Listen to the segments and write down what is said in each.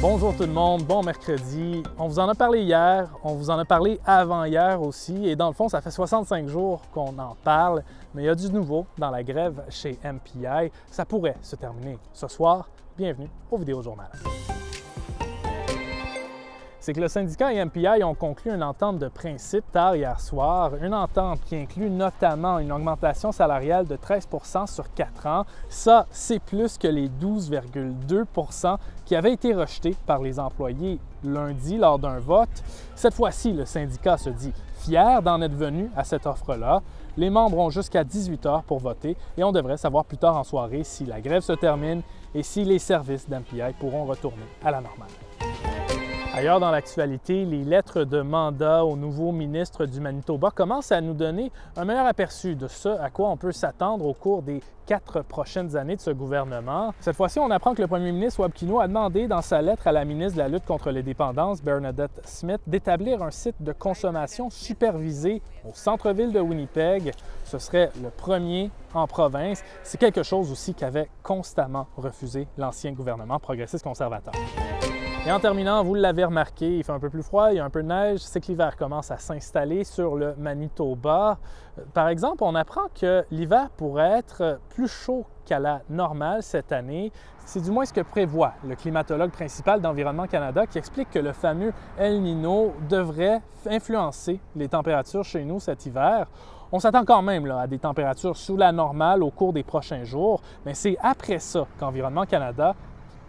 Bonjour tout le monde, bon mercredi. On vous en a parlé hier, on vous en a parlé avant-hier aussi, et dans le fond, ça fait 65 jours qu'on en parle, mais il y a du nouveau dans la grève chez MPI. Ça pourrait se terminer ce soir. Bienvenue au Vidéojournal. C'est que le syndicat et MPI ont conclu une entente de principe tard hier soir, une entente qui inclut notamment une augmentation salariale de 13 % sur 4 ans. Ça, c'est plus que les 12,2 % qui avaient été rejetés par les employés lundi lors d'un vote. Cette fois-ci, le syndicat se dit fier d'en être venu à cette offre-là. Les membres ont jusqu'à 18 h pour voter et on devrait savoir plus tard en soirée si la grève se termine et si les services d'MPI pourront retourner à la normale. Ailleurs dans l'actualité, les lettres de mandat au nouveau ministre du Manitoba commencent à nous donner un meilleur aperçu de ce à quoi on peut s'attendre au cours des 4 prochaines années de ce gouvernement. Cette fois-ci, on apprend que le premier ministre Wab Kineau a demandé dans sa lettre à la ministre de la Lutte contre les dépendances, Bernadette Smith, d'établir un site de consommation supervisé au centre-ville de Winnipeg. Ce serait le premier en province. C'est quelque chose aussi qu'avait constamment refusé l'ancien gouvernement progressiste conservateur. Et en terminant, vous l'avez remarqué, il fait un peu plus froid, il y a un peu de neige, c'est que l'hiver commence à s'installer sur le Manitoba. Par exemple, on apprend que l'hiver pourrait être plus chaud qu'à la normale cette année. C'est du moins ce que prévoit le climatologue principal d'Environnement Canada qui explique que le fameux El Niño devrait influencer les températures chez nous cet hiver. On s'attend quand même à des températures sous la normale au cours des prochains jours, mais c'est après ça qu'Environnement Canada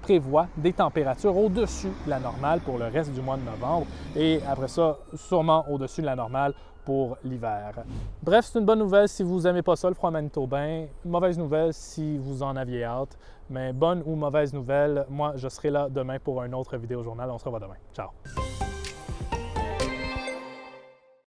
prévoit des températures au-dessus de la normale pour le reste du mois de novembre et après ça, sûrement au-dessus de la normale pour l'hiver. Bref, c'est une bonne nouvelle si vous n'aimez pas ça, le froid manitobain. Une mauvaise nouvelle si vous en aviez hâte. Mais bonne ou mauvaise nouvelle, moi, je serai là demain pour un autre vidéojournal. On se revoit demain. Ciao!